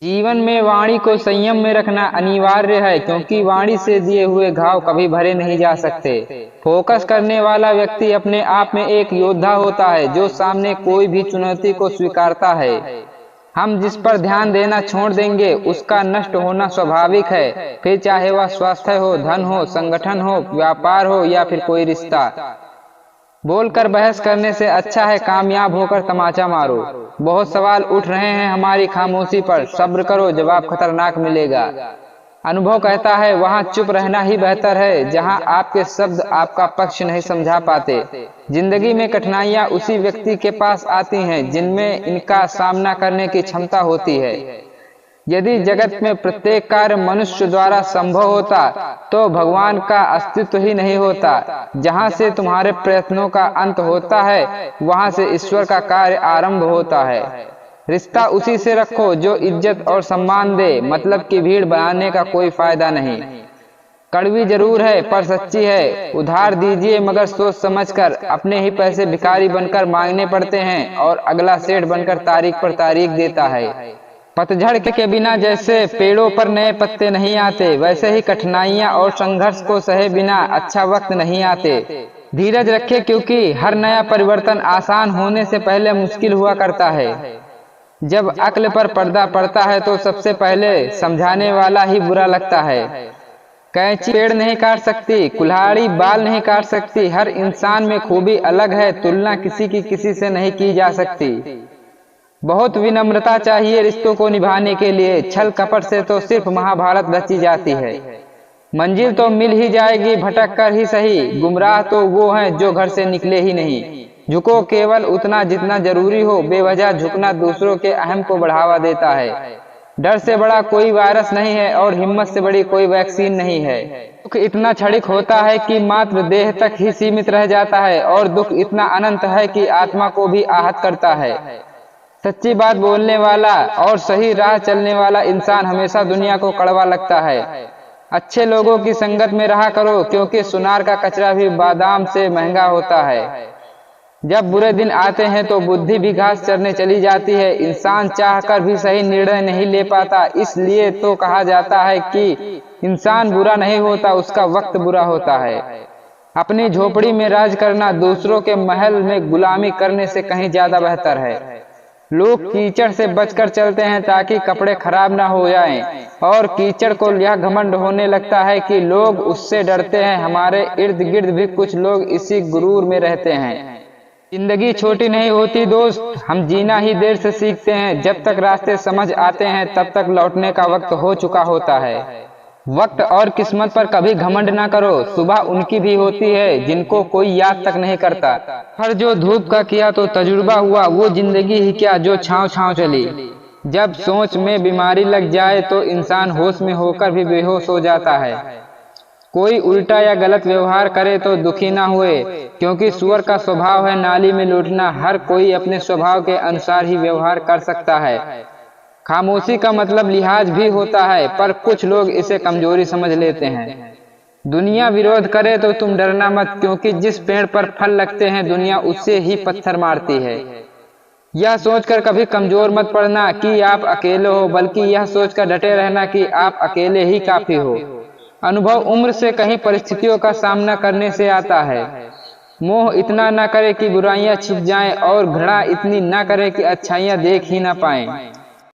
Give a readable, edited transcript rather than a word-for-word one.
जीवन में वाणी को संयम में रखना अनिवार्य है, क्योंकि वाणी से दिए हुए घाव कभी भरे नहीं जा सकते। फोकस करने वाला व्यक्ति अपने आप में एक योद्धा होता है, जो सामने कोई भी चुनौती को स्वीकारता है। हम जिस पर ध्यान देना छोड़ देंगे उसका नष्ट होना स्वाभाविक है, फिर चाहे वह स्वास्थ्य हो, धन हो, संगठन हो, व्यापार हो या फिर कोई रिश्ता। बोलकर बहस करने से अच्छा है कामयाब होकर तमाचा मारो। बहुत सवाल उठ रहे हैं हमारी खामोशी पर, सब्र करो, जवाब खतरनाक मिलेगा। अनुभव कहता है वहां चुप रहना ही बेहतर है, जहां आपके शब्द आपका पक्ष नहीं समझा पाते। जिंदगी में कठिनाइयां उसी व्यक्ति के पास आती हैं जिनमें इनका सामना करने की क्षमता होती है। यदि जगत में प्रत्येक कार्य मनुष्य द्वारा संभव होता तो भगवान का अस्तित्व ही नहीं होता। जहां से तुम्हारे प्रयत्नों का अंत होता है वहां से ईश्वर का कार्य आरंभ होता है। रिश्ता उसी से रखो जो इज्जत और सम्मान दे, मतलब की भीड़ बनाने का कोई फायदा नहीं। कड़वी जरूर है पर सच्ची है। उधार दीजिए मगर सोच समझकर, अपने ही पैसे भिखारी बनकर मांगने पड़ते हैं और अगला सेठ बनकर तारीख पर तारीख देता है। पतझड़ के बिना जैसे पेड़ों पर नए पत्ते नहीं आते, वैसे ही कठिनाइयां और संघर्ष को सहे बिना अच्छा वक्त नहीं आते। धीरज रखें, क्योंकि हर नया परिवर्तन आसान होने से पहले मुश्किल हुआ करता है। जब अक्ल पर पर्दा पड़ता है तो सबसे पहले समझाने वाला ही बुरा लगता है। कैंची पेड़ नहीं काट सकती, कुल्हाड़ी बाल नहीं काट सकती। हर इंसान में खूबी अलग है, तुलना किसी की किसी से नहीं की जा सकती। बहुत विनम्रता चाहिए रिश्तों को निभाने के लिए, छल कपट से तो सिर्फ महाभारत रची जाती है। मंजिल तो मिल ही जाएगी भटक कर ही सही, गुमराह तो वो हैं जो घर से निकले ही नहीं। झुको केवल उतना जितना जरूरी हो, बेवजह झुकना दूसरों के अहम को बढ़ावा देता है। डर से बड़ा कोई वायरस नहीं है और हिम्मत से बड़ी कोई वैक्सीन नहीं है। दुख इतना क्षणिक होता है कि मात्र देह तक ही सीमित रह जाता है, और दुख इतना अनंत है कि आत्मा को भी आहत करता है। सच्ची बात बोलने वाला और सही राह चलने वाला इंसान हमेशा दुनिया को कड़वा लगता है। अच्छे लोगों की संगत में रहा करो, क्योंकि सुनार का कचरा भी बादाम से महंगा होता है। जब बुरे दिन आते हैं तो बुद्धि भी घास चरने चली जाती है। इंसान चाहकर भी सही निर्णय नहीं ले पाता, इसलिए तो कहा जाता है कि इंसान बुरा नहीं होता, उसका वक्त बुरा होता है। अपनी झोपड़ी में राज करना दूसरों के महल में गुलामी करने से कहीं ज्यादा बेहतर है। लोग कीचड़ से बचकर चलते हैं ताकि कपड़े खराब ना हो जाएं, और कीचड़ को यह घमंड होने लगता है कि लोग उससे डरते हैं। हमारे इर्द गिर्द भी कुछ लोग इसी गुरूर में रहते हैं। जिंदगी छोटी नहीं होती दोस्त, हम जीना ही देर से सीखते हैं। जब तक रास्ते समझ आते हैं तब तक लौटने का वक्त हो चुका होता है। वक्त और किस्मत पर कभी घमंड ना करो, सुबह उनकी भी होती है जिनको कोई याद तक नहीं करता। हर जो धूप का किया तो तजुर्बा हुआ, वो जिंदगी ही क्या जो छांव छांव चली। जब सोच में बीमारी लग जाए तो इंसान होश में होकर भी बेहोश हो जाता है। कोई उल्टा या गलत व्यवहार करे तो दुखी ना हुए, क्योंकि सुअर का स्वभाव है नाली में लौटना। हर कोई अपने स्वभाव के अनुसार ही व्यवहार कर सकता है। खामोशी का मतलब लिहाज भी होता है, पर कुछ लोग इसे कमजोरी समझ लेते हैं। दुनिया विरोध करे तो तुम डरना मत, क्योंकि जिस पेड़ पर फल लगते हैं दुनिया उससे ही पत्थर मारती है। यह सोचकर कभी कमजोर मत पड़ना कि आप अकेले हो, बल्कि यह सोचकर डटे रहना कि आप अकेले ही काफी हो। अनुभव उम्र से कहीं परिस्थितियों का सामना करने से आता है। मोह इतना न करे कि बुराइयां छिप जाएं, और घृणा इतनी न करे कि अच्छाइयां देख ही ना पाएं।